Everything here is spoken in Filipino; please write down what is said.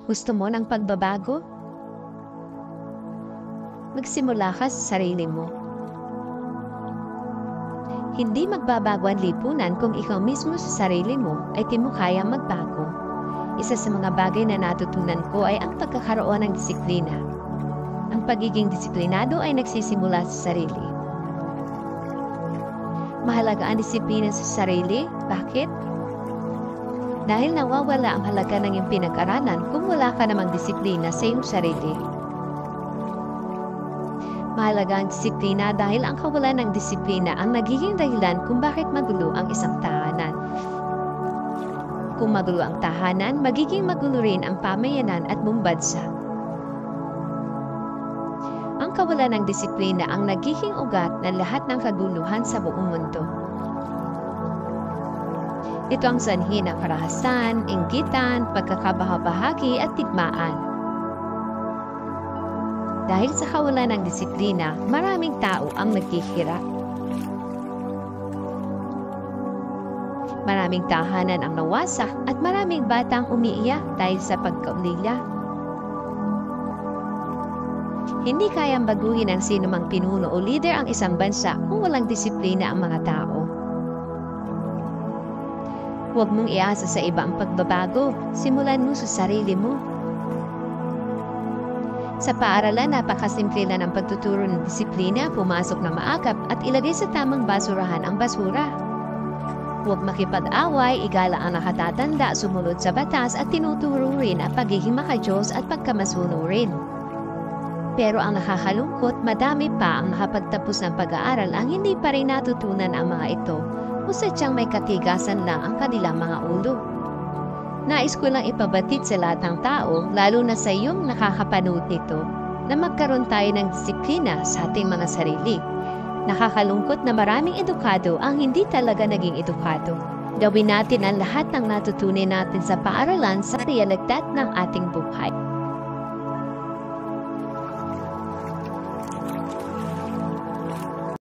Gusto mo ng pagbabago? Magsimula ka sa sarili mo. Hindi magbabago ang lipunan kung ikaw mismo sa sarili mo ay di mo kaya magbago. Isa sa mga bagay na natutunan ko ay ang pagkakaroon ng disiplina. Ang pagiging disiplinado ay nagsisimula sa sarili. Mahalaga ang disiplina sa sarili. Bakit? Dahil nawawala ang halaga ng iyong pinag-aralan kung wala ka namang disiplina sa iyong sarili. Mahalaga ang disiplina dahil ang kawalan ng disiplina ang nagiging dahilan kung bakit magulo ang isang tahanan. Kung magulo ang tahanan, magiging magulo rin ang pamayanan at buong bansa. Ang kawalan ng disiplina ang nagiging ugat ng lahat ng kaguluhan sa buong mundo. Ito ang sanhi ng karahasan, inggitan, pagkakabahabahagi at tigmaan. Dahil sa kawalan ng disiplina, maraming tao ang naghihirap. Maraming tahanan ang nawasak at maraming batang umiiyak dahil sa pagkaulila. Hindi kayang baguhin ng sinumang pinuno o lider ang isang bansa kung walang disiplina ang mga tao. Huwag mong iasa sa iba ang pagbabago, simulan mo sa sarili mo. Sa paaralan, napakasimple lang ang pagtuturo ng disiplina, pumasok na maagap at ilagay sa tamang basurahan ang basura. Huwag makipag-away, igala ang nakatatanda, sumunod sa batas at tinuturo rin ang pagiging makadiyos at pagkamasunurin. Pero ang nakakalungkot, madami pa ang nakapagtapos ng pag-aaral ang hindi pa rin natutunan ang mga ito o sadyang may katigasan lang ang kanilang mga ulo. Nais ko lang ipabatid sa lahat ng tao, lalo na sa iyong nakakapanood nito, na magkaroon tayo ng disiplina sa ating mga sarili. Nakakalungkot na maraming edukado ang hindi talaga naging edukado. Gawin natin ang lahat ng natutunan natin sa paaralan sa realidad ng ating buhay.